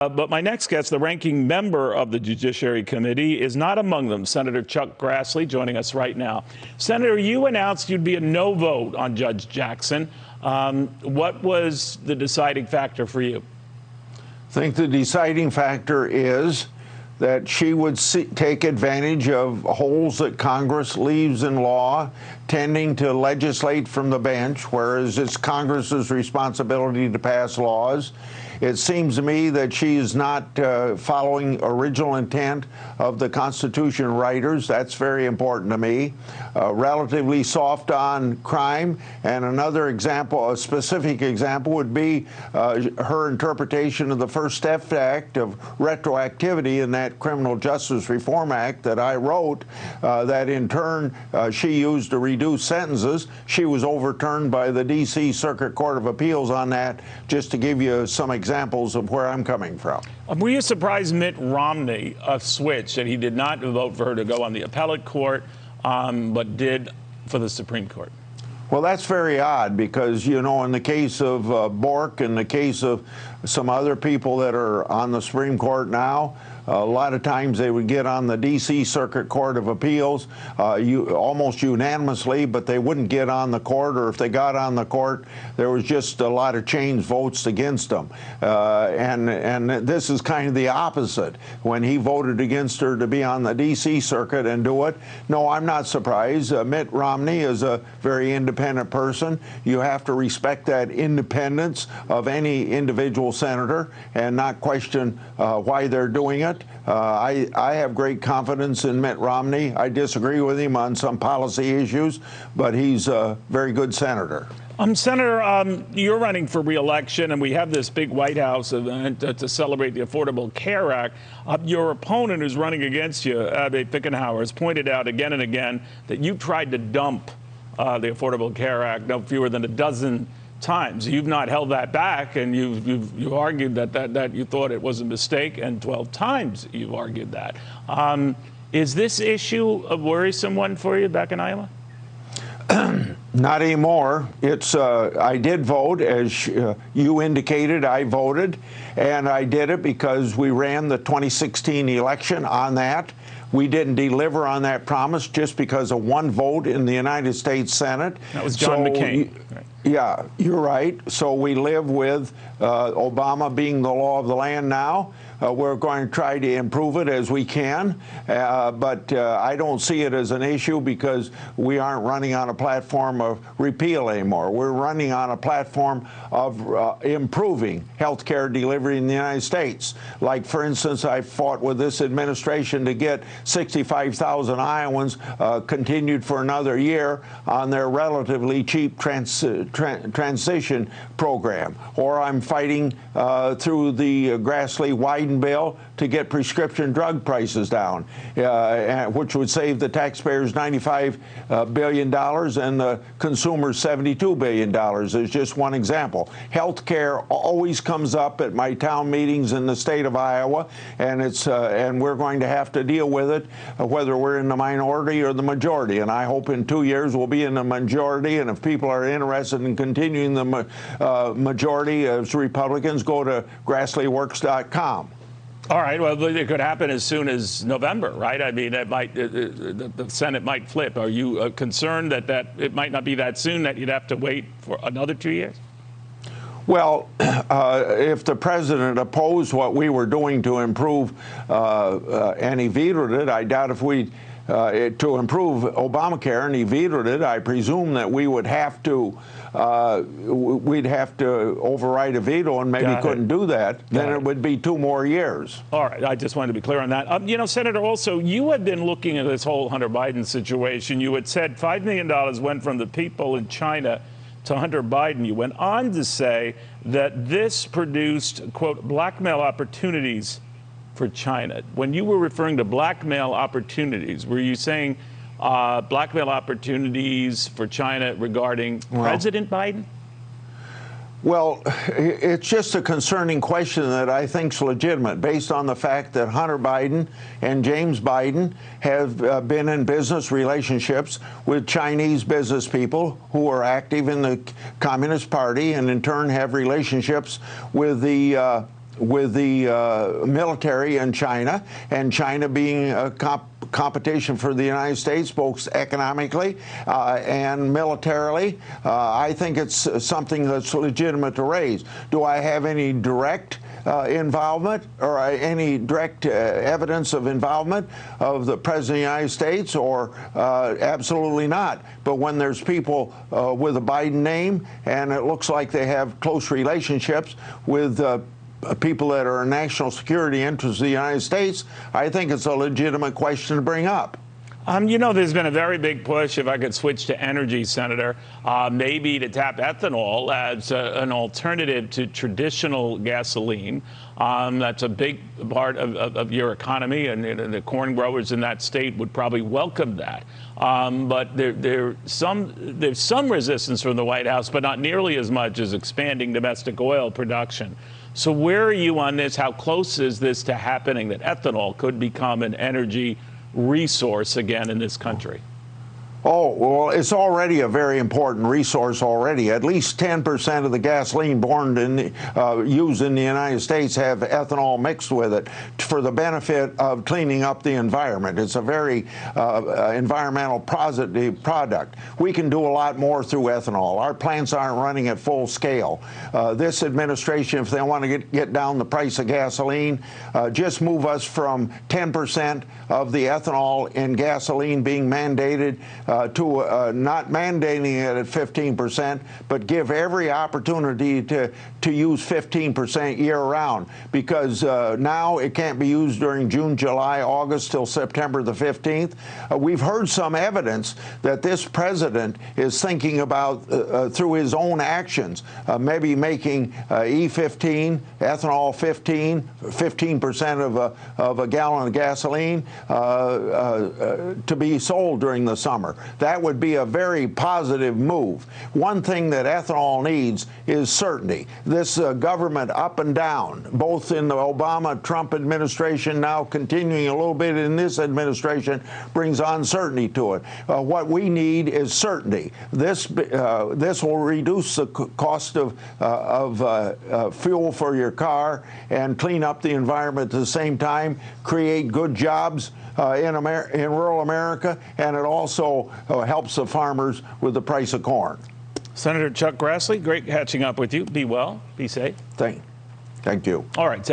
But my next guest, the ranking member of the Judiciary Committee, is not among them. Senator Chuck Grassley joining us right now. Senator, you announced you'd be a no vote on Judge Jackson. What was the deciding factor for you? I think the deciding factor is that she would take advantage of holes that Congress leaves in law, tending to legislate from the bench, whereas it's Congress's responsibility to pass laws. It seems to me that she is not following original intent of the Constitution writers. That's very important to me. Relatively soft on crime. And another example, a specific example, would be her interpretation of the First Step Act of retroactivity in that Criminal Justice Reform Act that I wrote, that in turn she used to reduce sentences. She was overturned by the D.C. Circuit Court of Appeals on that, just to give you some examples of where I'm coming from. Were you surprised Mitt Romney switched, that he did not vote for her to go on the appellate court, but did for the Supreme Court? Well, that's very odd because, you know, in the case of Bork, in the case of some other people that are on the Supreme Court now, a lot of times they would get on the D.C. Circuit Court of Appeals almost unanimously, but they wouldn't get on the court, or if they got on the court, there was just a lot of changed votes against them. And this is kind of the opposite. When he voted against her to be on the D.C. Circuit and do it, no, I'm not surprised. Mitt Romney is a very independent person. You have to respect that independence of any individual senator and not question why they're doing it. I have great confidence in Mitt Romney. I disagree with him on some policy issues, but he's a very good senator. Senator, you're running for re-election, and we have this big White House event to celebrate the Affordable Care Act. Your opponent who's running against you, Abby Fickenhauer, has pointed out again and again that you tried to dump the Affordable Care Act no fewer than a dozen times. You've not held that back, and you've argued that you thought it was a mistake, and 12 times you've argued that. Is this issue a worrisome one for you back in Iowa? Not anymore. It's I did vote, as you indicated. I voted, and I did it because we ran the 2016 election on that. We didn't deliver on that promise just because of one vote in the United States Senate. That was John McCain. Right. Yeah, you're right. So we live with Obama being the law of the land now. We're going to try to improve it as we can, but I don't see it as an issue because we aren't running on a platform of repeal anymore. We're running on a platform of improving health care delivery in the United States. Like, for instance, I fought with this administration to get 65,000 Iowans continued for another year on their relatively cheap transition program. Or I'm fighting through the Grassley Wyden bill to get prescription drug prices down, which would save the taxpayers $95 billion and the consumers $72 billion. Is just one example. Health care always comes up at my town meetings in the state of Iowa, and and we're going to have to deal with it, whether we're in the minority or the majority. And I hope in 2 years we'll be in the majority. And if people are interested in continuing the majority as Republicans, go to GrassleyWorks.com. All right. Well, it could happen as soon as November, right? I mean, it might, the Senate might flip. Are you concerned that it might not be that soon, that you'd have to wait for another 2 years? Well, if the president opposed what we were doing to improve, and he vetoed it, I doubt if we to improve Obamacare, and he vetoed it, I presume that we would have to we'd have to override a veto, and maybe couldn't do that. Then it would be 2 more years. All right. I just wanted to be clear on that. You know, Senator, also, you had been looking at this whole Hunter Biden situation. You had said $5 million went from the people in China to Hunter Biden. You went on to say that this produced, quote, blackmail opportunities for China. When you were referring to blackmail opportunities, were you saying blackmail opportunities for China regarding President Biden? Well, it's just a concerning question that I think is legitimate, based on the fact that Hunter Biden and James Biden have been in business relationships with Chinese business people who are active in the Communist Party, and in turn have relationships with the with the military in China, and China being a competition for the United States, both economically and militarily. I think it's something that's legitimate to raise. Do I have any direct involvement or any direct evidence of involvement of the President of the United States? Or absolutely not. But when there's people with a Biden name and it looks like they have close relationships with people that are national security interests of the United States, I think it's a legitimate question to bring up. You know, there's been a very big push, if I could switch to energy, Senator, maybe to tap ethanol as an alternative to traditional gasoline. That's a big part of your economy, and the corn growers in that state would probably welcome that. But there's some resistance from the White House, but not nearly as much as expanding domestic oil production. So where are you on this? How close is this to happening, that ethanol could become an energy resource again in this country? Oh, well, it's already a very important resource already. At least 10% of the gasoline used in the United States have ethanol mixed with it for the benefit of cleaning up the environment. It's a very environmental positive product. We can do a lot more through ethanol. Our plants aren't running at full scale. This administration, if they want to get down the price of gasoline, just move us from 10% of the ethanol in gasoline being mandated to not mandating it at 15%, but give every opportunity to use 15% year-round, because now it can't be used during June, July, August till September the 15th. We've heard some evidence that this president is thinking about, through his own actions, maybe making E15, ethanol 15% of a gallon of gasoline to be sold during the summer. That would be a very positive move. One thing that ethanol needs is certainty. This government up and down, both in the Obama-Trump administration, now continuing a little bit in this administration, brings uncertainty to it. What we need is certainty. This will reduce the cost of fuel for your car and clean up the environment at the same time, create good jobs in rural America, and it also helps the farmers with the price of corn. Senator Chuck Grassley, great catching up with you. Be well, be safe. Thank you. All right, Senator.